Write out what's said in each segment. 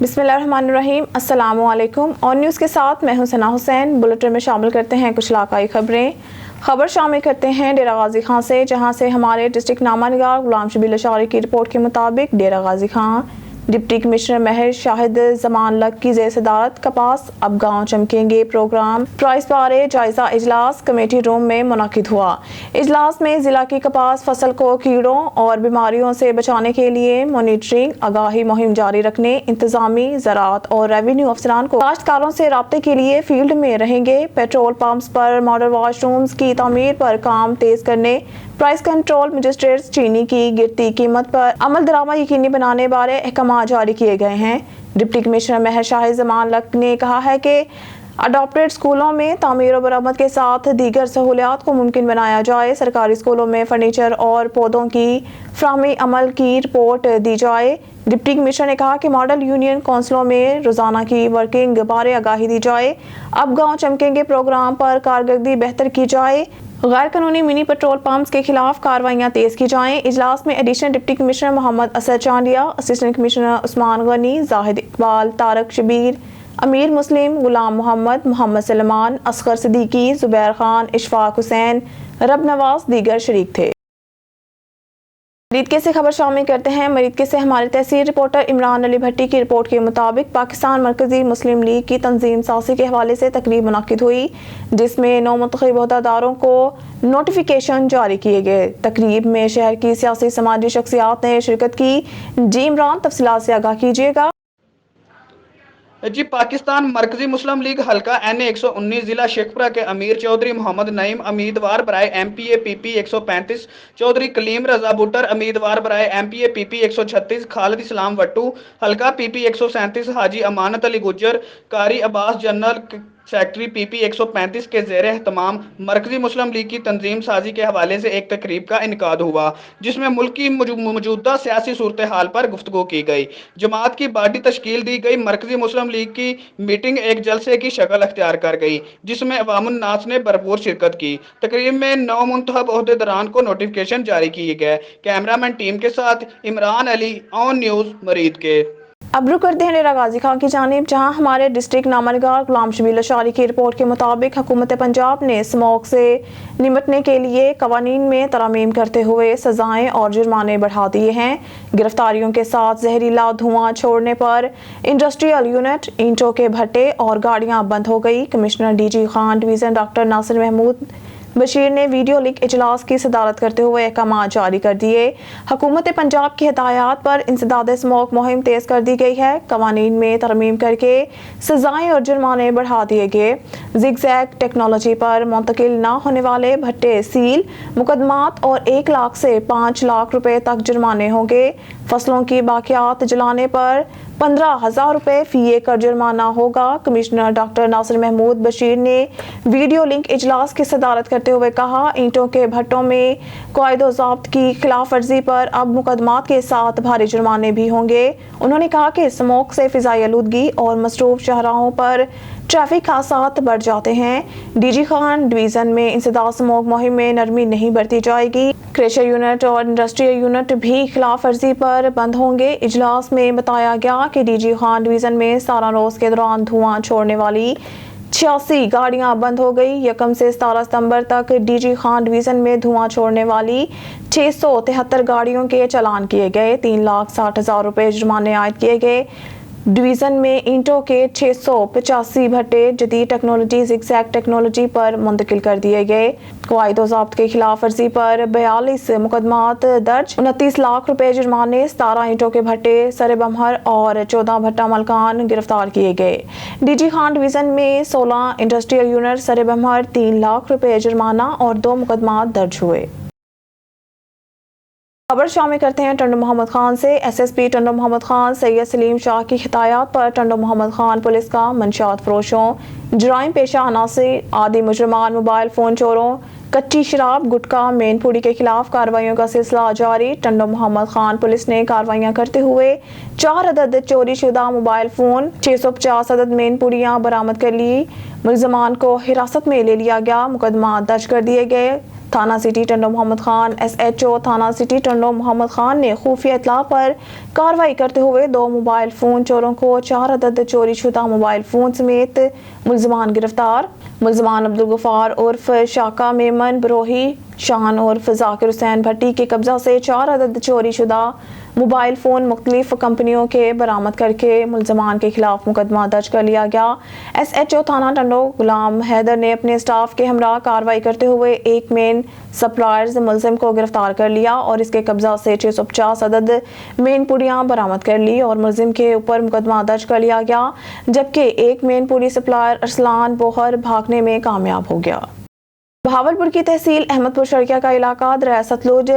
बिस्मिल्लाहिर्रहमानिर्रहीम। अस्सलाम वालेकुम। ऑन न्यूज़ के साथ मैं हूं सना हुसैन। बुलेटिन में शामिल करते हैं कुछ इलाकाई खबरें। खबर शामिल करते हैं डेरा गाजी खां से, जहां से हमारे डिस्ट्रिक्ट नामानिगार गुलाम शबीर लशारी की रिपोर्ट के मुताबिक डेरा गाजी खां डिप्टी कमिश्नर महर शाहिद जमान लक की ज़ेर सदारत कपास अब गाँव चमकेंगे प्रोग्राम प्राइस बारे जायजा इजलास कमेटी रूम में मुनाकिद हुआ। इजलास में जिला की कपास फसल को कीड़ों और बीमारियों से बचाने के लिए मॉनिटरिंग आगाही मुहिम जारी रखने, इंतजामी ज़राअत और रेवेन्यू अफसरान को काश्तकारों से राब्ते के लिए फील्ड में रहेंगे। पेट्रोल पंप्स पर मॉडल वाशरूम्स की तामीर पर काम तेज करने, प्राइस कंट्रोल मजिस्ट्रेट्स चीनी की गिरती कीमत पर अमल दरामा यकीनी बनाने बारे अहकाम जारी किए गए हैं। डिप्टी कमिश्नर महर शाहिद जमान लक ने कहा है कि अडॉप्टेड स्कूलों में तामीर और मरम्मत के साथ दीगर सहूलियात को मुमकिन बनाया जाए। सरकारी स्कूलों में फर्नीचर और पौधों की फ्राहमी अमल की रिपोर्ट दी जाए। डिप्टी कमिश्नर ने कहा कि मॉडल यूनियन काउंसिलों में रोजाना की वर्किंग बारे आगाही दी जाए। अब गाँव चमकेंगे प्रोग्राम पर कारकर्दगी बेहतर की जाए। गैर कानूनी मिनी पेट्रोल पंप्स के खिलाफ कार्रवाइयां तेज की जाएं। इजलास में additional deputy commissioner Mohammad Asad Chandia, assistant commissioner Usman Ghani, Zahid Iqbal, Tariq Shabbir, Amir Muslim, गुलाम मोहम्मद, मोहम्मद सलमान, असगर सिद्दीकी, जुबैर खान, इशफाक हुसैन, रब नवाज दीगर शरीक थे। मरीदके से खबर शामिल करते हैं। मरीदके से हमारे तहसील रिपोर्टर इमरान अली भट्टी की रिपोर्ट के मुताबिक पाकिस्तान मरकजी मुस्लिम लीग की तंजीम सासी के हवाले से तकरीब मुनाकिद हुई, जिसमें 9 मुंतखब अहदेदारों को नोटिफिकेशन जारी किए गए। तकरीब में शहर की सियासी समाजी शख्सियात ने शिरकत की। जी इमरान, तफसीलात से आगाह कीजिएगा। जी, पाकिस्तान मरकजी मुस्लिम लीग हल्का NA 119 जिला शेखपुरा के अमीर चौधरी मोहम्मद नईम उम्मीदवार बराए MPA PP 135, चौधरी कलीम रजा बुटर उम्मीदवार बराए MPA PP 136, खालिद इस्लाम वट्टू हल्का PP 137, हाजी अमानत अली गुज्जर, कारी अब्बास जनरल सेक्रेटरी PP 135 के ज़ेर एहतमाम मरकजी मुस्लिम लीग की तंजीम साजी के हवाले से एक तकरीब का इनकाद हुआ, जिसमें मुल्क की मौजूदा सियासी सूरत हाल पर गुफ्तगू की गई। जमात की बॉडी तश्कील दी गई। मरकजी मुस्लिम लीग की मीटिंग एक जलसे की शक्ल अख्तियार कर गई, जिसमें अवामुन नास ने भरपूर शिरकत की। तकरीब में 9 मुंतखब ओहदेदारान को नोटिफिकेशन जारी किए गए। कैमरामैन टीम के साथ इमरान अली, ऑन न्यूज़ मरीद के। अब रुक करते हैं डेरा गाजी खां की जानिब, जहां हमारे डिस्ट्रिक्ट नामानिगार गुलाम शबीर लशारी की रिपोर्ट के मुताबिक हुकूमत पंजाब ने स्मोक से निपटने के लिए कवानीन में तरमीम करते हुए सजाएं और जुर्माने बढ़ा दिए हैं। गिरफ्तारियों के साथ जहरीला धुआं छोड़ने पर इंडस्ट्रियल यूनिट, ईंटों के भट्टे और गाड़ियां बंद हो गई। Commissioner DG Khan division doctor Nasir Mahmood Bashir ने वीडियो लिंक इजलास की सदारत करते हुए अहकाम जारी कर दिए। हुकूमत पंजाब की हिदायत पर इंसदाद स्मोक मुहिम तेज कर दी गई है। कवानीन में तरमीम करके सजाएं और जुर्माने बढ़ा दिए गए। जिगजैग टेक्नोलॉजी पर मुंतकिल न होने वाले भट्टे सील, मुकदमात और 1 लाख से 5 लाख रुपए तक जुर्माने होंगे। फसलों की बाकियात जलाने पर 15,000 रुपए फी एकड़ जुर्माना होगा। कमिश्नर डॉक्टर नासिर महमूद बशीर ने वीडियो लिंक इजलास की सदारत करते हुए कहा, ईंटों के भट्टों में कायदो ज़ाब्त की खिलाफ वर्जी पर अब मुकदमात के साथ भारी जुर्माने भी होंगे। उन्होंने कहा कि स्मोक से फिजाई आलूदगी और मसरूफ शाहराहों पर ट्रैफिक हादसात बढ़ जाते हैं। DG खान डिवीज़न में इंसदाद स्मोक मुहिम में नरमी नहीं बरती जाएगी। क्रेशर यूनिट और इंडस्ट्रियल यूनिट भी खिलाफ वर्जी पर बंद होंगे। इजलास में बताया गया कि DG खान डिवीज़न में 17 रोज़ के दौरान धुआं छोड़ने वाली 86 गाड़ियां बंद हो गई। 1 से 17 सितंबर तक DG खान डिवीज़न में धुआं छोड़ने वाली 673 गाड़ियों के चालान किए गए। 3,60,000 रुपए जुर्माने आयद किए गए। डिवीज़न में ईंटों के 685 भट्टे जदीद टेक्नोलॉजी जिगजैग टेक्नोलॉजी पर मुंतकिल कर दिए गए। कायदो ज़ाब्त के खिलाफ वर्जी पर 42 मुकदमात दर्ज, 29 लाख रुपए जुर्माने, 17 ईंटों के भट्टे सरे बमहर और 14 भट्टा मलकान गिरफ्तार किए गए। DG खान डिवीज़न में 16 इंडस्ट्रियल यूनिट सरे बमहर, 3 लाख रुपए जुर्माना और 2 मुकदमात दर्ज हुए। खबर शामिल करते हैं टंडो मोहम्मद खान से। SSP टंडो मोहम्मद खान सैयद सलीम शाह की हिदायत पर टंडो मोहम्मद खान पुलिस का मंशियात फरोशों, जराइम पेशा अनासिर, आदि मुजरमान, मोबाइल फ़ोन चोरों, कच्ची शराब, गुटखा, मेनपुरी के खिलाफ कार्रवाइयों का सिलसिला जारी। टंडो मोहम्मद खान पुलिस ने कार्रवाइयां करते हुए 4 अदद चोरी शुदा मोबाइल फ़ोन, 650 अदद मेनपुरियाँ बरामद कर ली। मुलजमान को हिरासत में ले लिया गया। मुकदमा दर्ज कर दिए गए। थाना सिटी टंडो मोहम्मद खान SHO थाना सिटी टंडो मोहम्मद खान ने खुफिया इत्तला पर कार्रवाई करते हुए 2 मोबाइल फ़ोन चोरों को 4 अदद चोरी शुदा मोबाइल फ़ोन समेत मुलजमान गिरफ्तार। मुलजमान अब्दुल गफार उर्फ शाका मेमन बरोही शान उर्फ जाकिर हुसैन भट्टी के कब्जा से 4 अदद चोरी शुदा मोबाइल फ़ोन मुख्तलिफ कंपनियों के बरामद करके मुलजमान के खिलाफ मुकदमा दर्ज कर लिया गया। SHO थाना टंडो गुलाम हैदर ने अपने स्टाफ के हमरा कार्रवाई करते हुए एक मेन सप्लायर्स मुलजिम को गिरफ्तार कर लिया और इसके कब्जा से 650 अदद मेन पुड़ियाँ बरामद कर ली और मुलजिम के ऊपर मुकदमा दर्ज कर लिया गया, जबकि एक मेन पुड़ी सप्लायर अरसलान बोहर भागने में कामयाब हो गया। बहावलपुर की तहसील अहमदपुर शर्किया का इलाका दरिया सतलुज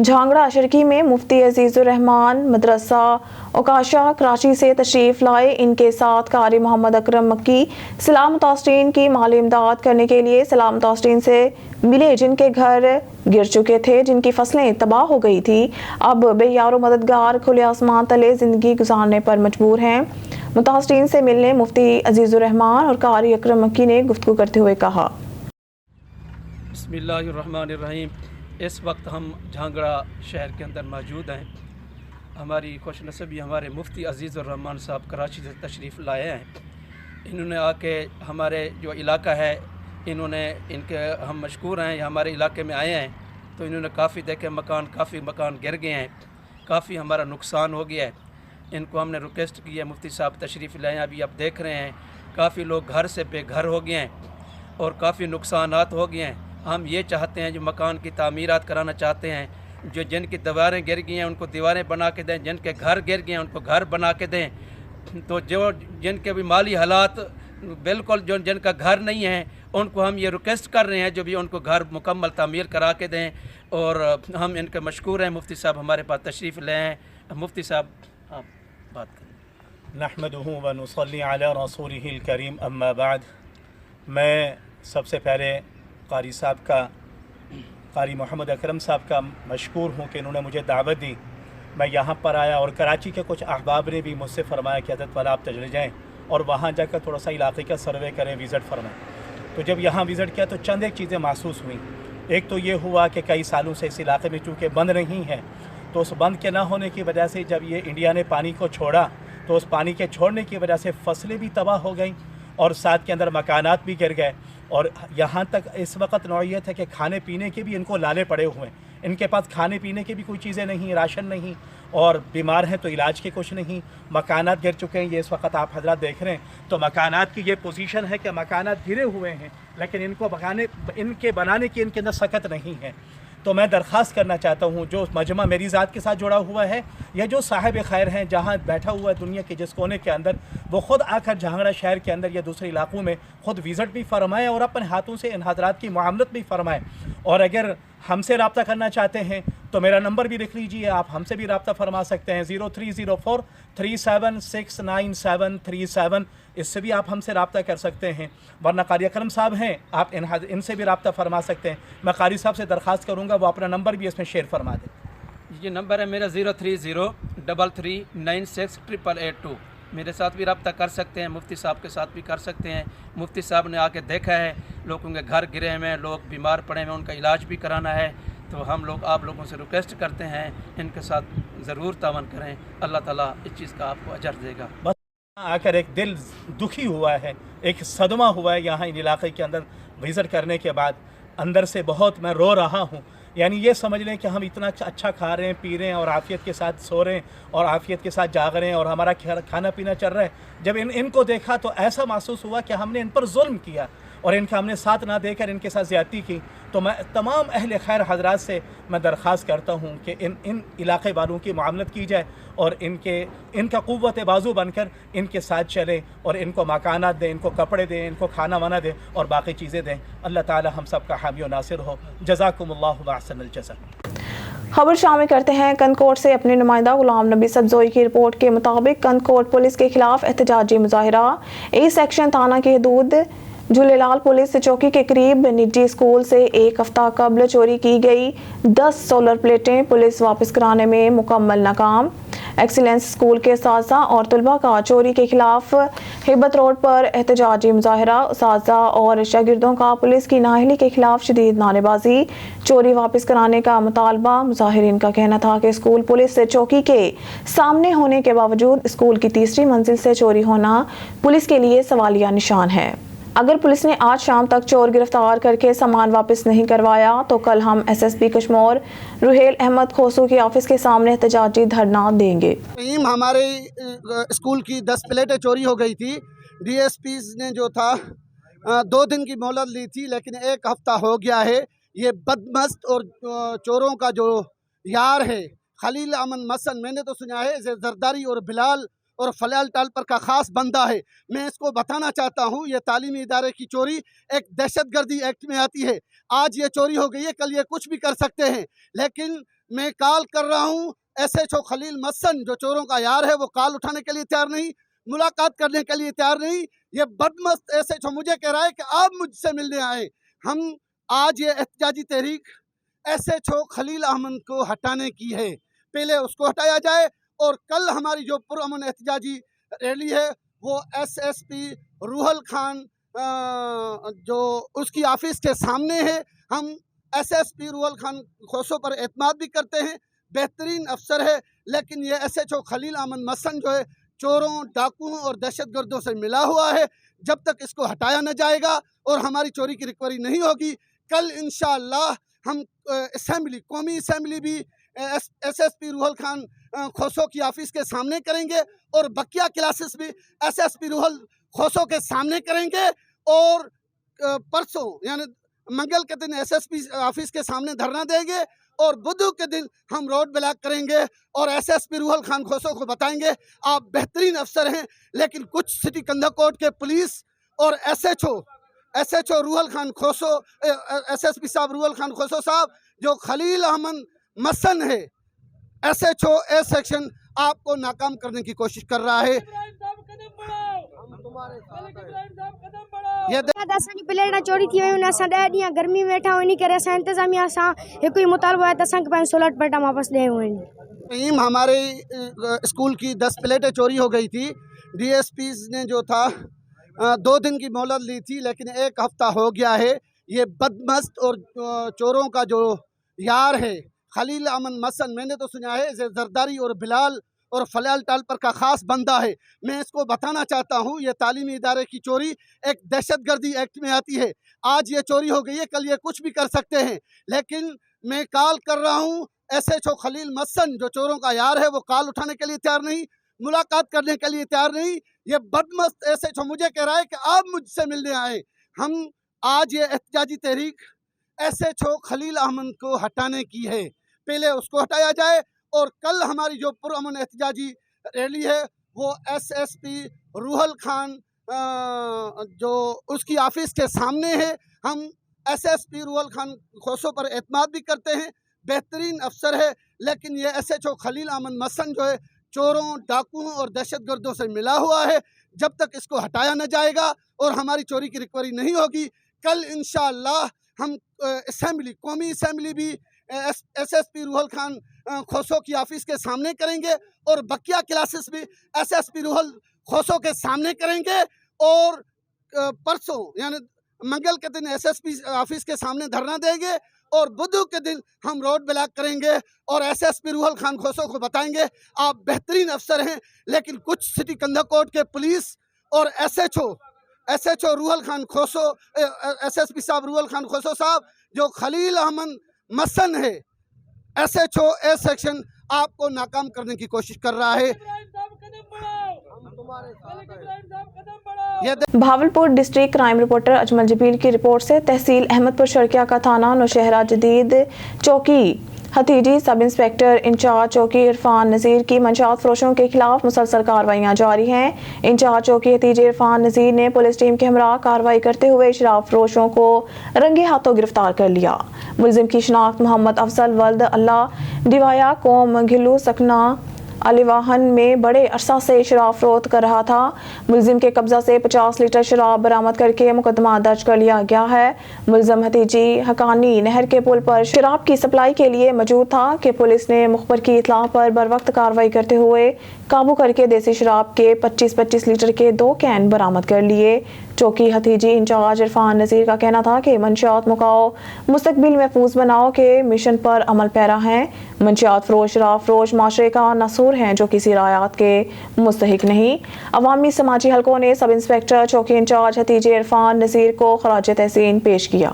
झांगड़ा शर्की में मुफ्ती अजीजुर रहमान मदरसा ओकाशा कराची से तशरीफ लाए। इनके साथ कारी मोहम्मद अकरम मक्की सलाम मुतासरीन की माली इमदाद करने के लिए सलाम मुतासरीन से मिले, जिनके घर गिर चुके थे, जिनकी फसलें तबाह हो गई थी, अब बेयारो मददगार खुले आसमान तले जिंदगी गुजारने पर मजबूर हैं। मुतासरीन से मिलने मुफ्ती अजीजुर रहमान और कारी अकरम मक्की ने गुफ्तगू करते हुए कहा, बिस्मिल्लाहिर्रहमानिर्रहीम। इस वक्त हम झांगड़ा शहर के अंदर मौजूद हैं। हमारी खुशनसीबी हमारे मुफ्ती अजीज़ुर रहमान साहब कराची से तशरीफ़ लाए हैं। इन्होंने आके हमारे जो इलाका है इनके हम मशकूर हैं, हमारे इलाके में आए हैं तो इन्होंने काफ़ी देखे काफ़ी मकान गिर गए हैं, काफ़ी हमारा नुकसान हो गया है। इनको हमने रिक्वेस्ट की है मुफ्ती साहब तशरीफ़ लाए हैं। अभी आप देख रहे हैं काफ़ी लोग घर से बेघर हो गए हैं और काफ़ी नुकसानात हो गए हैं। हम ये चाहते हैं जो मकान की तामीरात कराना चाहते हैं, जो जिनकी दीवारें गिर गई हैं उनको दीवारें बना के दें, जिनके घर गिर गए हैं उनको घर बना के दें। तो जो जिनके भी माली हालात बिल्कुल जो जिनका घर नहीं है उनको हम ये रिक्वेस्ट कर रहे हैं जो भी उनको घर मुकम्मल तामीर करा के दें। और हम इनके मशकूर हैं। मुफ्ती साहब हमारे पास तशरीफ़ ले हैं। मुफ्ती साहब आप बात करें। नहमदुहु व नुसल्ली अला रसूलिहिल करीम अम्मा बाद। मैं सबसे पहले कारी मोहम्मद अकरम साहब का मशकूर हूँ कि इन्होंने मुझे दावत दी। मैं यहाँ पर आया और कराची के कुछ अहबाब ने भी मुझसे फ़रमाया कि हज़रत वाला आप तजले जाएँ और वहाँ जाकर थोड़ा सा इलाके का सर्वे करें, विज़िट फरमाएँ। तो जब यहाँ विज़िट किया तो चंद एक चीज़ें महसूस हुई। एक तो ये हुआ कि कई सालों से इस इलाके में चूँकि बंद नहीं है तो उस बंद के ना होने की वजह से जब ये इंडिया ने पानी को छोड़ा तो उस पानी के छोड़ने की वजह से फसलें भी तबाह हो गई और साथ के अंदर मकानात भी गिर गए। और यहाँ तक इस वक्त नौइयत है कि खाने पीने के भी इनको लाले पड़े हुए हैं। इनके पास खाने पीने की भी कोई चीज़ें नहीं, राशन नहीं, और बीमार हैं तो इलाज के कुछ नहीं। मकानात गिर चुके हैं, ये इस वक्त आप हजरात देख रहे हैं। तो मकानात की ये पोजीशन है कि मकानात गिरे हुए हैं लेकिन इनके बनाने की इनके अंदर सकत नहीं है। तो मैं दरख्वास्त करना चाहता हूँ जो मजमा मेरी ज़ात के साथ जुड़ा हुआ है या जो साहिब खैर हैं जहाँ बैठा हुआ है दुनिया के जिस कोने के अंदर, वो ख़ुद आकर झांगड़ा शहर के अंदर या दूसरे इलाकों में ख़ुद विज़िट भी फरमाएँ और अपने हाथों से इन हज़रात की मुआमलत भी फरमाएँ। और अगर हमसे रब्ता करना चाहते हैं तो मेरा नंबर भी लिख लीजिए, आप हमसे भी रब्ता फरमा सकते हैं 0304 37693737। इससे भी आप हमसे रब्ता कर सकते हैं। वरना कारी अकरम साहब हैं, आप इनसे भी रब्ता फरमा सकते हैं। मैं कारी साहब से दरख्वास्त करूँगा वो अपना नंबर भी इसमें शेयर फरमा दें। ये नंबर है मेरा 0303396882। मेरे साथ भी रब्ता कर सकते हैं, मुफ्ती साहब के साथ भी कर सकते हैं। मुफ्ती साहब ने आके देखा है, लोगों के घर गिरे हुए हैं, लोग बीमार पड़े हुए हैं, उनका इलाज भी कराना है। तो हम लोग आप लोगों से रिक्वेस्ट करते हैं इनके साथ ज़रूर तावन करें। अल्लाह ताला इस चीज़ का आपको अजर देगा। बस आकर एक दिल दुखी हुआ है, एक सदमा हुआ है यहाँ इन इलाके के अंदर विज़िट करने के बाद। अंदर से बहुत मैं रो रहा हूँ। यानी ये समझ लें कि हम इतना अच्छा खा रहे हैं, पी रहे हैं और आफ़ियत के साथ सो रहे हैं और आफ़ियत के साथ जाग रहे हैं और हमारा खाना पीना चल रहा है। जब इनको देखा तो ऐसा महसूस हुआ कि हमने इन पर जुल्म किया और इनका हमने साथ ना देकर इनके साथ ज़्यादती की। तो मैं तमाम अहले खैर हजरात से मैं दरख्वास्त करता हूँ कि इन इलाके वालों की मुआमलत की जाए और इनका क़ुव्वत बाजू बनकर इनके साथ चलें और इनको मकानात दें, इनको कपड़े दें, इनको खाना वाना दें और बाकी चीज़ें दें। अल्लाह ताला हम सब का हामी व नासिर हो। जज़ाकुमुल्लाहु व अहसनुल जज़ा। खबर शामिल करते हैं कंदकोट से। अपने नुमाइंदा गुलाम नबी सब्जोई की रिपोर्ट के मुताबिक कंदकोट पुलिस के खिलाफ एहतजाजी मुजाहिरा ए सेक्शन थाना की हदूद झूलेलाल पुलिस चौकी के करीब निजी स्कूल से एक हफ्ता कबल चोरी की गई 10 सोलर प्लेटें पुलिस वापस कराने में मुकम्मल नाकाम। एक्सीलेंस स्कूल के साजा और तलबा का चोरी के खिलाफ हिब्बत रोड पर एहतजाजी मुजाहरा। साजा और शागिर्दों का पुलिस की नाअहली के खिलाफ शदीद नारेबाजी। चोरी वापस कराने का मुतालबा। मुजाहिरीन का कहना था कि स्कूल पुलिस से चौकी के सामने होने के बावजूद स्कूल की तीसरी मंजिल से चोरी होना पुलिस के लिए सवालिया निशान है। अगर पुलिस ने आज शाम तक चोर गिरफ्तार करके सामान वापस नहीं करवाया तो कल हम एसएसपी कश्मीर रुहेल अहमद खोसू के ऑफिस के सामने एहतजाजी धरना देंगे। हमारे स्कूल की 10 प्लेटें चोरी हो गई थी। डीएसपी ने जो था 2 दिन की मोहलत ली थी, लेकिन 1 हफ्ता हो गया है। ये बदमस्त और चोरों का जो यार है खलील अमन मसन, मैंने तो सुना है जरदारी और बिलाल और फलाल टालपर का ख़ास बंदा है। मैं इसको बताना चाहता हूँ, ये तालीमी इदारे की चोरी एक दहशतगर्दी एक्ट में आती है। आज ये चोरी हो गई है, कल ये कुछ भी कर सकते हैं। लेकिन मैं कॉल कर रहा हूँ SHO खलील मसन, जो चोरों का यार है, वो कॉल उठाने के लिए तैयार नहीं, मुलाकात करने के लिए तैयार नहीं। ये बदमस्त SHO मुझे कह रहा है कि आप मुझसे मिलने आए। हम आज ये एहतजाजी तहरीक SHO खलील अहमद को हटाने की है, पहले उसको हटाया जाए और कल हमारी जो पुरअमन एहतजाजी रैली है वो SSP रूहल खान जो उसकी ऑफिस के सामने है। हम SSP रूहल खान खोसो पर एतमाद भी करते हैं, बेहतरीन अफसर है, लेकिन ये SHO खलील अहमद मसन जो है चोरों, डाकुओं और दहशतगर्दों से मिला हुआ है। जब तक इसको हटाया न जाएगा और हमारी चोरी की रिकवरी नहीं होगी, कल इंशाअल्लाह हम असेंबली, कौमी असेंबली भी SSP रूहल खान खोसो की ऑफिस के सामने करेंगे और बकिया क्लासेस भी SSP रूहल खोसो के सामने करेंगे। और परसों यानी मंगल के दिन SSP ऑफिस के सामने धरना देंगे और बुध के दिन हम रोड ब्लॉक करेंगे और SSP रूहल खान खोसो को बताएंगे आप बेहतरीन अफसर हैं, लेकिन कुछ सिटी कंधा कोर्ट के पुलिस और SHO रूहल खान खोसो, SSP साहब रूहल खान खोसो साहब, जो खलील अहमद मसन है, SHO A सेक्शन आपको नाकाम करने की कोशिश कर रहा है। असांजी प्लेटां चोरी थी वयूं, असां 10 ॾींहं गर्मी में वेठा वञी करे असां इंतज़ामिया सां हिकु ई मुतालबो आहे त असांखे पंहिंजी सोलर प्लेटां वापसि ॾियूं वञनि। हमारे स्कूल की 10 प्लेटें चोरी हो गई थी। DSP ने जो था 2 दिन की मोहलत ली थी, लेकिन 1 हफ्ता हो गया है। ये बदमस्त और चोरों का जो यार है खलील अमन मसन, मैंने तो सुना है जरदारी और बिलाल और फलाल टालपर का ख़ास बंदा है। मैं इसको बताना चाहता हूँ, ये तालीमी इदारे की चोरी एक दहशतगर्दी एक्ट में आती है। आज ये चोरी हो गई है, कल ये कुछ भी कर सकते हैं। लेकिन मैं कॉल कर रहा हूँ SHO खलील मसन, जो चोरों का यार है, वो कॉल उठाने के लिए तैयार नहीं, मुलाकात करने के लिए तैयार नहीं। ये बदमस्त SHO मुझे कह रहा है कि आप मुझसे मिलने आए। हम आज ये एहतजाजी तहरीक SHO खलील अहमद को हटाने की है, पहले उसको हटाया जाए और कल हमारी जो पुरअमन एहतजाजी रैली है वो SSP रूहल खान जो उसकी ऑफिस के सामने है। हम SSP रूहल खान खोसो पर एतमाद भी करते हैं, बेहतरीन अफसर है, लेकिन ये SHO खलील अहमद मसन जो है चोरों, डाकुओं और दहशतगर्दों से मिला हुआ है। जब तक इसको हटाया न जाएगा और हमारी चोरी की रिकवरी नहीं होगी, कल इंशाअल्लाह हम असेंबली, कौमी असेंबली भी SSP रूहल खान खोसो की ऑफिस के सामने करेंगे और बकिया क्लासेस भी SSP रूहल खोसो के सामने करेंगे। और परसों यानी मंगल के दिन SSP ऑफिस के सामने धरना देंगे और बुध के दिन हम रोड ब्लॉक करेंगे और SSP रूहल खान खोसो को बताएंगे आप बेहतरीन अफसर हैं, लेकिन कुछ सिटी कंधा कोर्ट के पुलिस और SHO रूहल खान खोसो, SSP साहब रूहल खान खोसो साहब, जो खलील अहमद मसन है, SHO A सेक्शन आपको नाकाम करने की कोशिश कर रहा है। Bahawalpur district crime reporter Ajmal Jabir की रिपोर्ट से तहसील अहमदपुर शर्किया का थाना नौशहरा जदीद चौकी हथीजी सब इंस्पेक्टर इंचार्ज चौकी इरफान नज़ीर की मंशात फरोशों के खिलाफ मुसलसल कार्रवाइयाँ जारी हैं। इंचार्ज चौकी हथीजी इरफान नज़ीर ने पुलिस टीम के हमरा कार्रवाई करते हुए शराब फरोशों को रंगे हाथों गिरफ्तार कर लिया। मुलजिम की शनाख्त मोहम्मद अफजल वल्द अल्लाह डिवाया कौम घिलू सकना علی واہن میں بڑے عرصہ سے شراب فروخت کر رہا تھا۔ ملزم کے قبضہ سے 50 لیٹر شراب برآمد کر کے مقدمہ درج کر لیا گیا ہے۔ ملزم ہتیجی حقانی نہر کے پل پر شراب کی سپلائی کے لیے موجود تھا کہ پولیس نے مخبر کی اطلاع پر بروقت کارروائی کرتے ہوئے قابو کر کے دیسی شراب کے 25 لیٹر کے 2 کین برآمد کر لیے۔ چوکی ہتیجی انچارج عرفان نذیر کا کہنا تھا کہ منشیات مکاؤ مستقبل محفوظ بناؤ کے مشن پر عمل پیرا ہیں۔ منشیات فروش شراب فروش معاشرے کا ناسور ہیں جو کسی رعایت کے مستحق نہیں۔ عوامی سماجی حلقوں نے سب انسپکٹر چوکی انچارج ہتیجی عرفان نذیر کو خراج تحسین پیش کیا۔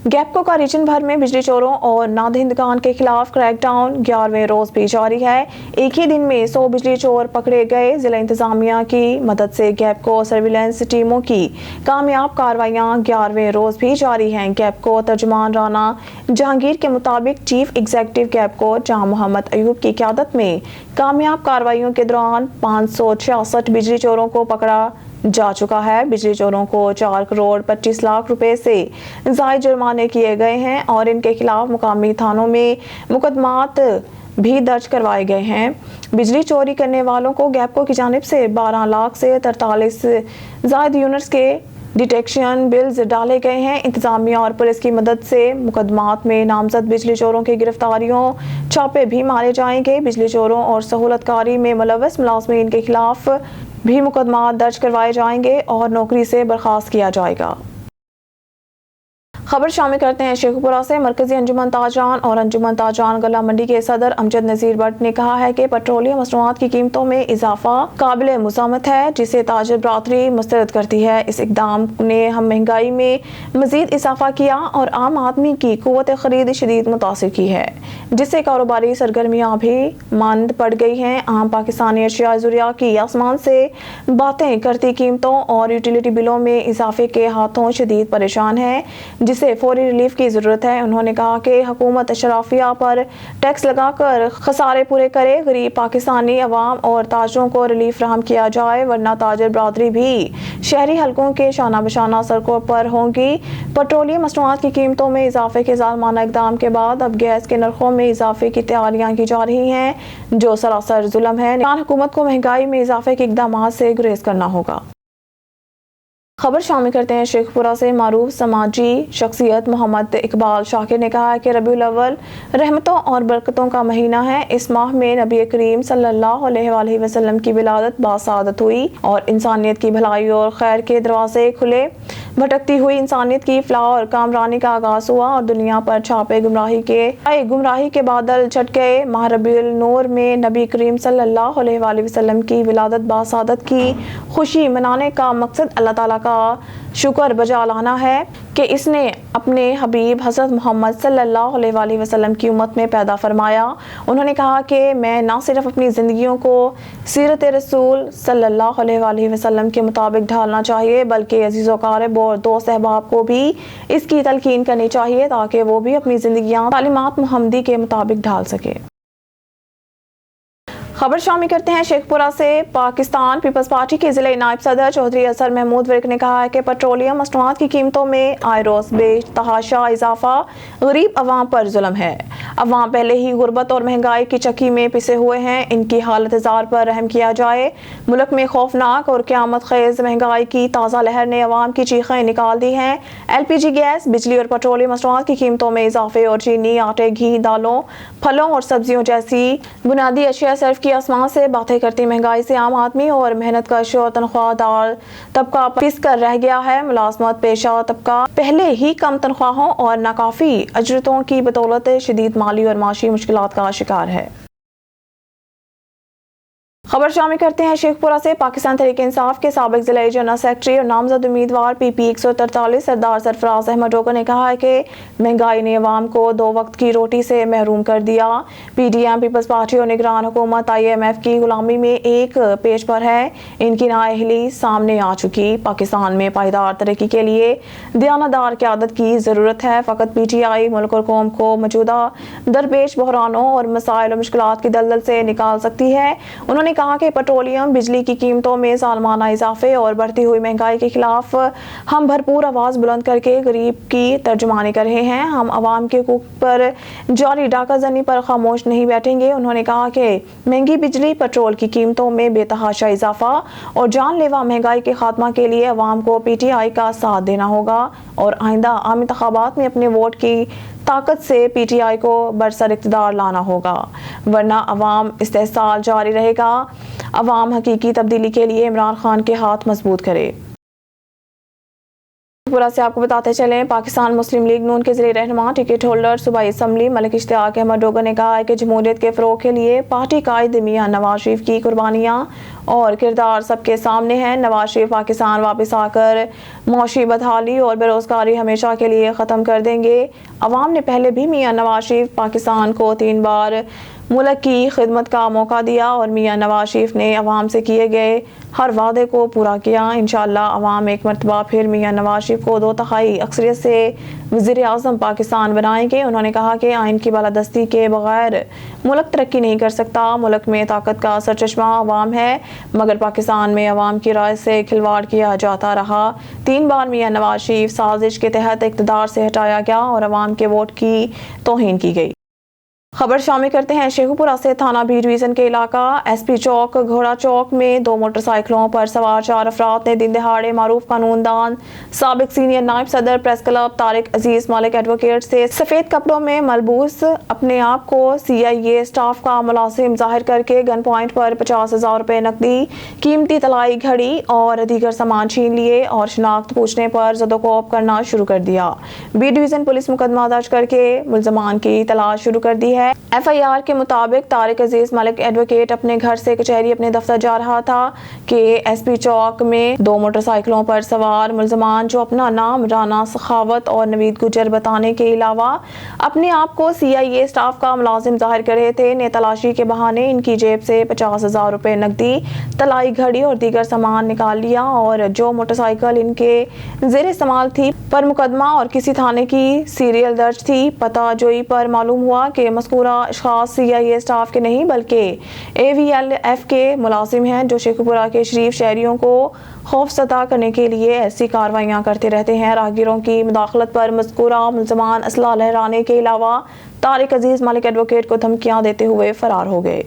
گیپکو کا ریجن بھر میں بجلی چوروں اور نادہندگان کے خلاف کریک ڈاؤن 11ویں روز بھی جاری ہے۔ ایک ہی دن میں 100 بجلی چور پکڑے گئے۔ ضلع انتظامیہ کی مدد سے گیپکو سرویلنس ٹیموں کی کامیاب کارروائیاں 11ویں روز بھی جاری ہیں۔ گیپکو ترجمان رانا جہانگیر کے مطابق چیف ایگزیکٹو گیپکو جہاں محمد ایوب کی قیادت میں کامیاب کارروائیوں کے دوران 566 بجلی چوروں کو پکڑا جا چکا ہے۔ بجلی چوروں کو 4 کروڑ 25 لاکھ روپے سے زائد جرمانے کیے گئے ہیں اور ان کے خلاف مقامی تھانوں میں مقدمات بھی درج کروائے گئے ہیں۔ بجلی چوری کرنے والوں کو گیپکو کی جانب سے 12 لاکھ سے 43 زائد یونٹس کے ڈیٹیکشن بلز ڈالے گئے ہیں۔ انتظامیہ اور پولیس کی مدد سے مقدمات میں نامزد بجلی چوروں کی گرفتاریوں چھاپے بھی مارے جائیں گے۔ بجلی چوروں اور سہولت کاری میں ملوث ملازمین کے خلاف بھی مقدمات درج کروائے جائیں گے اور نوکری سے برخاست کیا جائے گا۔ خبر شامل کرتے ہیں شیخ پورہ سے۔ مرکزی انجمن تاجران اور انجمن تاجران گلہ منڈی کے صدر امجد نذیر بٹ نے کہا ہے کہ پیٹرولیم مصنوعات کی قیمتوں میں اضافہ قابل مزاحمت ہے جسے تاجر برادری مسترد کرتی ہے۔ اس اقدام نے ہم مہنگائی میں مزید اضافہ کیا اور عام آدمی کی قوت خرید شدید متاثر کی ہے جس سے کاروباری سرگرمیاں بھی ماند پڑ گئی ہیں۔ عام پاکستانی اشیاء ضروریہ کی آسمان سے باتیں کرتی قیمتوں اور یوٹیلیٹی بلوں میں اضافے کے ہاتھوں شدید پریشان ہے جسے فوری ریلیف کی ضرورت ہے۔ انہوں نے کہا کہ حکومت اشرافیہ پر ٹیکس لگا کر خسارے پورے کرے، غریب پاکستانی عوام اور تاجروں کو ریلیف فراہم کیا جائے ورنہ تاجر برادری بھی شہری حلقوں کے شانہ بشانہ سڑکوں پر ہوں گی۔ پیٹرولیم مصنوعات کی قیمتوں میں اضافے کے ظالمانہ اقدام کے بعد اب گیس کے نرخوں میں اضافے کی تیاریاں کی جا رہی ہیں جو سراسر ظلم ہے۔ حکومت کو مہنگائی میں اضافے کے اقدامات سے گریز کرنا ہوگا۔ خبر شامل کرتے ہیں شیخ پورہ سے۔ معروف سماجی شخصیت محمد اقبال شاکر نے کہا ہے کہ ربیع الاول رحمتوں اور برکتوں کا مہینہ ہے۔ اس ماہ میں نبی کریم صلی اللہ علیہ وآلہ وسلم کی ولادت باسعادت ہوئی اور انسانیت کی بھلائی اور خیر کے دروازے کھلے۔ بھٹکتی ہوئی انسانیت کی فلاح اور کامرانی کا آغاز ہوا اور دنیا پر چھاپے گمراہی کے بادل چھٹ گئے۔ ماہ ربیع النور میں نبی کریم صلی اللہ علیہ وآلہ وسلم کی ولادت باسعادت کی خوشی منانے کا مقصد اللہ تعالیٰ کا شکر بجا لانا ہے کہ اس نے اپنے حبیب حضرت محمد صلی اللہ علیہ وآلہ وسلم کی امت میں پیدا فرمایا۔ انہوں نے کہا کہ میں نہ صرف اپنی زندگیوں کو سیرت رسول صلی اللہ علیہ وآلہ وسلم کے مطابق ڈھالنا چاہیے بلکہ عزیز و قارب اور دوست احباب کو بھی اس کی تلقین کرنی چاہیے تاکہ وہ بھی اپنی زندگیاں تعلیمات محمدی کے مطابق ڈھال سکے۔ خبر شامل کرتے ہیں شیخ پورہ سے۔ پاکستان پیپلز پارٹی کے ضلع نائب صدر چودھری اظہر محمود ورک نے کہا ہے کہ پیٹرولیم مصنوعات کی قیمتوں میں آئے روز بے تحاشا اضافہ غریب عوام پر ظلم ہے۔ عوام پہلے ہی غربت اور مہنگائی کی چکی میں پسے ہوئے ہیں، ان کی حالت زار پر رحم کیا جائے۔ ملک میں خوفناک اور قیامت خیز مہنگائی کی تازہ لہر نے عوام کی چیخیں نکال دی ہیں۔ LPG گیس، بجلی اور پیٹرولیم مصنوعات کی قیمتوں میں اضافے اور چینی، آٹے، گھی، دالوں، پھلوں اور سبزیوں جیسی بنیادی اشیاء صرف کی آسمان سے باتیں کرتی مہنگائی سے عام آدمی اور محنت کش اور تنخواہ دار طبقہ پس کر رہ گیا ہے۔ ملازمت پیشہ طبقہ پہلے ہی کم تنخواہوں اور ناکافی اجرتوں کی بدولت شدید مالی اور معاشی مشکلات کا شکار ہے۔ خبر شامل کرتے ہیں شیخ پورہ سے۔ پاکستان تحریک انصاف کے سابق ضلعی جنرل سیکرٹری اور نامزد امیدوار PP 143 سردار سرفراز احمد ڈوگر نے کہا ہے کہ مہنگائی نے عوام کو 2 وقت کی روٹی سے محروم کر دیا۔ PDM پیپلز پارٹی اور نگران حکومت IMF کی غلامی میں ایک پیش پر ہے، ان کی نااہلی سامنے آ چکی۔ پاکستان میں پائیدار ترقی کے لیے دیانتدار قیادت کی ضرورت ہے۔ فقط PTI ملک اور قوم کو موجودہ درپیش بحرانوں اور مسائل و مشکلات کی دلدل سے نکال سکتی ہے۔ انہوں نے कहा कि पेट्रोलियम बिजली की कीमतों में सालाना इजाफे और बढ़ती हुई महंगाई के खिलाफ हम भरपूर आवाज़ बुलंद करके गरीब की तर्जुमानी कर रहे हैं। हम आवाम के हकूक़ पर जारी डाकाजनी पर खामोश नहीं बैठेंगे। उन्होंने कहा कि महंगी बिजली, पेट्रोल की कीमतों में बेतहाशा इजाफा और जानलेवा महंगाई के खात्मा के लिए अवाम को PTI का साथ देना होगा और आइंदा आम इंतखाबात में अपने वोट की ताकत से PTI को बरसर इक़्तिदार लाना होगा, वरना अवाम इस्तेहसाल जारी रहेगा। अवाम हकीकी तब्दीली के लिए इमरान खान के हाथ मजबूत करे। पूरा से आपको बताते चलें, पाकिस्तान मुस्लिम लीग नून के ज़िले रहनुमा टिकट होल्डर सूबाई असम्बली मलिक इश्तियाक अहमद डोगर ने कहा है कि जमहूरियत के फ़रोग़ के लिए पार्टी कायद मियां नवाज शरीफ की कुर्बानियाँ और किरदार सबके सामने हैं। नवाज शरीफ पाकिस्तान वापस आकर मौशी बदहाली और बेरोज़गारी हमेशा के लिए ख़त्म कर देंगे। अवाम ने पहले भी मियां नवाज शरीफ पाकिस्तान को 3 बार मुल्क की खिदमत का मौका दिया और मियां नवाज शरीफ ने अवाम से किए गए हर वादे को पूरा किया। इंशाअल्लाह अवाम एक मरतबा फिर मियां नवाज शरीफ को 2/3 अक्सरियत से वज़ीर आज़म पाकिस्तान बनाएंगे। उन्होंने कहा कि आइन की बालादस्ती के बगैर मुल्क तरक्की नहीं कर सकता। मुल्क में ताकत का सरचश्मा अवाम है, मगर पाकिस्तान में अवाम की राय से खिलवाड़ किया जाता रहा। 3 बार मियां नवाज शरीफ साजिश के तहत इक़्तिदार से हटाया गया और अवाम के वोट की तौहीन की गई। खबर शामिल करते हैं शेखुपुरा से। थाना बी डिवीज़न के इलाका SP चौक घोड़ा चौक में 2 मोटरसाइकिलों पर सवार 4 अफराद ने दिन दहाड़े मारूफ कानूनदान साबिक सीनियर नायब सदर प्रेस क्लब तारिक अजीज मलिक एडवोकेट से सफ़ेद कपड़ों में मलबूस अपने आप को CIA स्टाफ का मुलाजिम जाहिर करके गन पॉइंट पर 50,000 रुपये नकदी, कीमती तलाई घड़ी और दीगर सामान छीन लिए और शिनाख्त पूछने पर ज़दोकोब करना शुरू कर दिया। बी डिवीज़न पुलिस मुकदमा दर्ज करके मुल्ज़मान की तलाश शुरू कर दी है। FIR के मुताबिक तारिक अजीज मलिक एडवोकेट अपने घर से कचहरी अपने दफ्तर जा रहा था कि SP चौक में 2 मोटरसाइकिलों पर सवार मुल्ज़मान जो अपना नाम राना सखावत और नवीद गुजर बताने के अलावा अपने आप को CIA स्टाफ का मुलाजिम जाहिर कर रहे थे, ने तलाशी के बहाने इनकी जेब से 50,000 रुपये नकदी, तलाई घड़ी और दीगर सामान निकाल लिया और जो मोटरसाइकिल इनके ज़ेर इस्तेमाल थी पर मुकदमा और किसी थाने की सीरियल दर्ज थी। पता जोई पर मालूम हुआ कि मज़कूरा अशख़ास CIA स्टाफ के नहीं बल्कि AVLF के मुलाजिम हैं जो शेखुपुरा के शरीफ शहरियों को खौफज़दा करने के लिए ऐसी कार्रवाइयाँ करते रहते हैं। राहगीरों की मुदाखलत पर मज़कूरा मुल्ज़मान असला लहराने के अलावा तारिक अजीज मलिक एडवोकेट को धमकियाँ देते हुए फरार हो गए।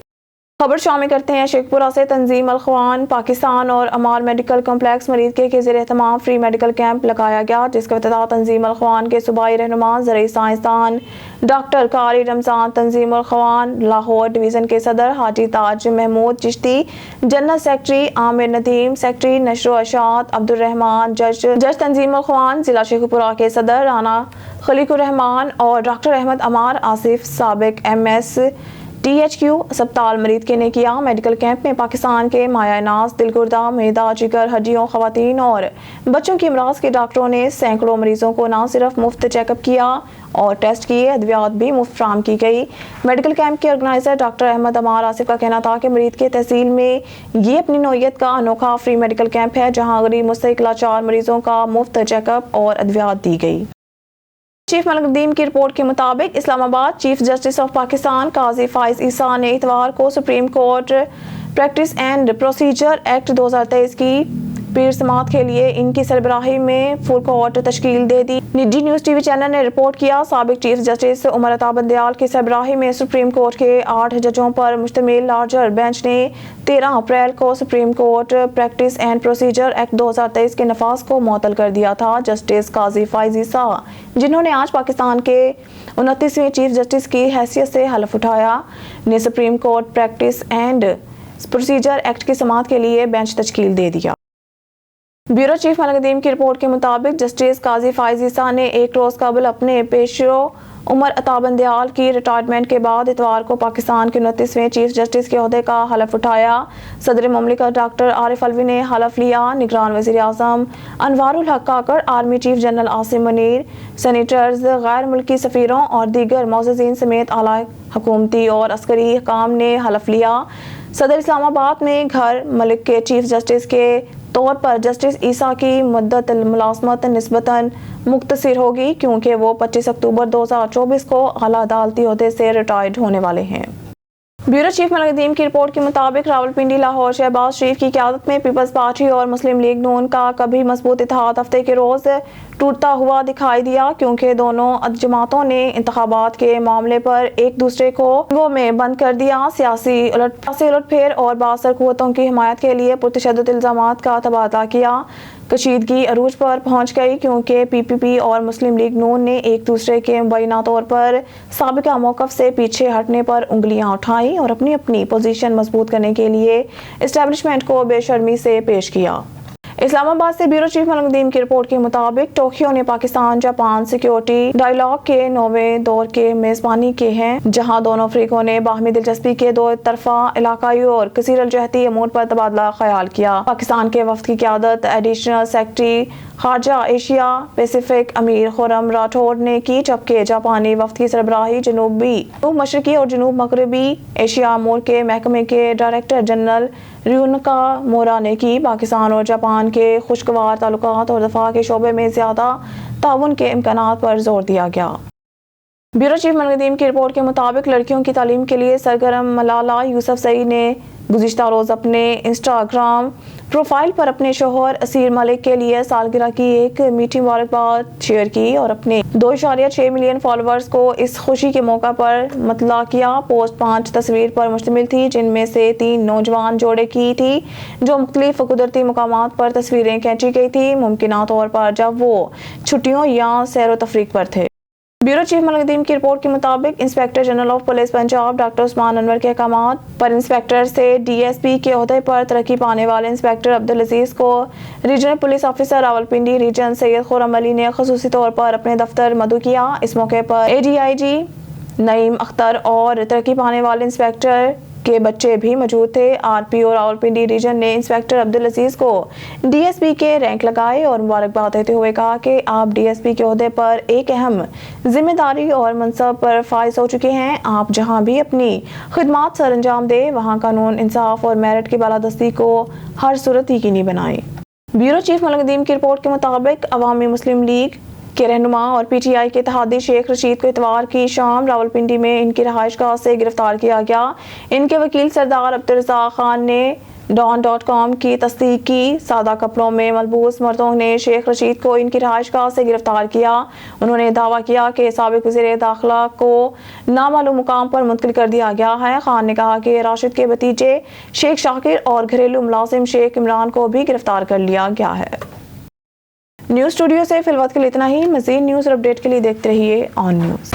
खबर शामिल करते हैं शेखपुरा से। तंजीम अल ख्वान पाकिस्तान और अमार मेडिकल कम्प्लेक्स मरीज के ज़ेर एहतमाम फ्री मेडिकल कैंप लगाया गया, जिसका इफ्तिताह तंजीम अल ख्वान के सूबाई रहनुमा ज़रूरी साइंसदान डॉक्टर कारी रमज़ान तंजीम अल ख्वान लाहौर डिवीज़न के सदर Haji Taj Mahmood Chishti, general secretary Aamir Nadeem, secretary नशर अशात अब्दुल रहमान, जज तंजीम अल ख्वान ज़िला शेखपुरा के सदर राना खलीकुर रहमान और डॉक्टर अहमद अमार आसिफ साबिक MS THQ अस्पताल मरीद के ने किया। मेडिकल कैंप में पाकिस्तान के माया नाज, दिलगुर्दा, मैदा, जिगर, हड्डियों, खवातीन और बच्चों की अमराज के डॉक्टरों ने सैकड़ों मरीजों को न सिर्फ मुफ्त चेकअप किया और टेस्ट किए, अद्वियात भी मुफ्त फ्राहम की गई। मेडिकल कैंप के ऑर्गेनाइजर डॉक्टर अहमद अमार आसिफ का कहना था कि मरीद के तहसील में ये अपनी नौयत का अनोखा फ्री मेडिकल कैंप है जहाँ गरीब मुस्तहिक लाचार मरीजों का मुफ्त चेकअप और अद्वियात दी गई। चीफ मलिक नदीम की रिपोर्ट के मुताबिक Islamabad chief justice of Pakistan Qazi Faez Isa ने इतवार को supreme court practice and procedure act 2023 की पीर समात के लिए इनकी सरबराही में फुल कोर्ट तश्कील दे दी। निजी न्यूज़ TV चैनल ने रिपोर्ट किया, साबिक चीफ जस्टिस उमर अता बंदयाल की सरबराही में सुप्रीम कोर्ट के 8 जजों पर मुश्तमिल लार्जर बेंच ने 13 अप्रैल को supreme court practice and procedure act 2023 के नफाज को मुअत्तल कर दिया था। जस्टिस काजी फाइज ईसा, जिन्होंने आज पाकिस्तान के 29वें चीफ जस्टिस की हैसियत से हलफ उठाया, ने supreme court practice and procedure act की समात के लिए बेंच तश्कील दे दिया। ब्यूरो चीफ मलिक नदीम की रिपोर्ट के मुताबिक जस्टिस काजी फाइज ईसा ने 1 रोज़ कबल अपने पेशरो उमर अता बंदयाल की रिटायरमेंट के बाद इतवार को पाकिस्तान के 29वें चीफ जस्टिस के ओहदे का हलफ उठाया। सदर मुमलिकत डॉक्टर आरिफ अलवी ने हलफ लिया। निगरान वज़ीर आज़म Anwaarul Haq Kakar, army chief general Asim Munir, senators, गैर मुल्की सफ़ीरों और दीगर मोअज़्ज़िज़ीन समेत आला हुकूमती और अस्करी हकाम ने हलफ लिया। सदर इस्लामाबाद में घर मलिक के चीफ जस्टिस के तौर पर जस्टिस ईसा की मुद्दत मुलाज़मत निस्बतन मुख्तसर होगी क्योंकि वो 25 अक्टूबर 2024 को आला अदालती ओहदे से रिटायर्ड होने वाले हैं। ब्यूरो चीफ मलिक नदीम की रिपोर्ट के मुताबिक रावलपिंडी लाहौर शहबाज शरीफ की क़यादत में पीपल्स पार्टी और मुस्लिम लीग नून का कभी मजबूत इत्तेहाद हफ्ते के रोज़ टूटता हुआ दिखाई दिया, क्योंकि दोनों जमातों ने इंतखाबात के मामले पर एक दूसरे को वो में बंद कर दिया। सियासी उलटफेर और बासर कुव्वतों की हिमायत के लिए पुरतशद्दुद इल्ज़ामात का तबादला किया। कशीदगी अरूज पर पहुंच गई, क्योंकि पीपीपी और मुस्लिम लीग नून ने एक दूसरे के मुबैना तौर पर साबिका मौक़िफ़ से पीछे हटने पर उंगलियां उठाई और अपनी अपनी पोजीशन मजबूत करने के लिए एस्टेब्लिशमेंट को बेशर्मी से पेश किया। इस्लामाबाद से ब्यूरो चीफ मलिक नदीम की रिपोर्ट के मुताबिक टोक्यो ने पाकिस्तान जापान सिक्योरिटी डायलॉग के 9वें दौर के मेज़बानी के हैं, जहां दोनों अफ्रीकों ने बाहमी दिलचस्पी के दो तरफा इलाकाई और कसीरलजहती अमूर पर तबादला ख्याल किया। पाकिस्तान के वफ्द की क़यादत एडिशनल सेक्रेटरी खारजा एशिया पैसिफिक अमीर खुर्रम राठौड़ ने की, जबकि जापानी वफ्द की सरबराही जनूब मशरकी और जनूब मगरबी एशिया अमूर के महकमे के डायरेक्टर जनरल रियुनका मोरा ने की। पाकिस्तान और जापान के खुशगवार ताल्लुकात और दफा के शोबे में ज़्यादा ताउन के इम्कानात पर जोर दिया गया। ब्यूरो चीफ मलिक नदीम की रिपोर्ट के मुताबिक लड़कियों की तालीम के लिए सरगर्म मलाला यूसुफजई ने गुज़िश्ता रोज़ अपने इंस्टाग्राम प्रोफाइल पर अपने शोहर असीर मलिक के लिए सालगिरह की एक मीठी मुबारकबाद शेयर की और अपने 2.6 मिलियन फॉलोअर्स को इस खुशी के मौका पर मतला किया। पोस्ट 5 तस्वीर पर मुश्तमिल थी, जिनमें से 3 नौजवान जोड़े की थी जो मुख्तलिफ कुदरती मकामात पर तस्वीरें खींची गई थी, मुमकिन तौर पर जब वो छुट्टियों या सैर व तफरीक पर थे। ब्यूरो चीफ मलिक नदीम की रिपोर्ट के मुताबिक inspector general of police Punjab doctor Usman Anwar के अहकामात पर इंस्पेक्टर से डीएसपी के ओहदे पर तरक्की पाने वाले इंस्पेक्टर अब्दुल अजीज को regional police officer Rawalpindi region Syed Khurram Ali ने खसूसी तौर पर अपने दफ्तर मदऊ किया। इस मौके पर एडीआईजी नईम अख्तर और तरक्की पाने वाले इंस्पेक्टर के बच्चे भी मौजूद थे। आरपीओ रावलपिंडी रीजन ने इंस्पेक्टर अब्दुल अजीज को डीएसपी के रैंक लगाए और मुबारकबाद देते हुए कहा कि आप डीएसपी के ओहदे पर एक अहम जिम्मेदारी और मनसब पर फाइज हो चुके हैं। आप जहां भी अपनी खिदमात सर अंजाम दे, वहां कानून, इंसाफ और मेरिट की बालादस्ती को हर सूरत यकीनी बनाए। ब्यूरो चीफ मलिक नदीम की रिपोर्ट के मुताबिक अवामी मुस्लिम लीग के रहनुमा और पीटीआई के इत्तेहादी शेख रशीद को इतवार की शाम रावलपिंडी में इनकी रहायशगाह से गिरफ्तार किया गया। इनके वकील सरदार अब्दुर्रज़ाक खान ने डॉन.com की तस्दीक की। सादा कपड़ों में मलबूस मर्दों ने शेख रशीद को इनकी रहायशगाह से गिरफ्तार किया। उन्होंने दावा किया कि साबिक वज़ीर दाखिला को नामालूम मुकाम पर मुंतकिल कर दिया गया है। खान ने कहा कि राशिद के भतीजे शेख शाकिर और घरेलू मुलाजिम शेख इमरान को भी गिरफ्तार कर लिया गया है। न्यूज़ स्टूडियो से फिलहाल के लिए इतना ही। मज़ीद न्यूज़ और अपडेट के लिए देखते रहिए ऑन न्यूज़।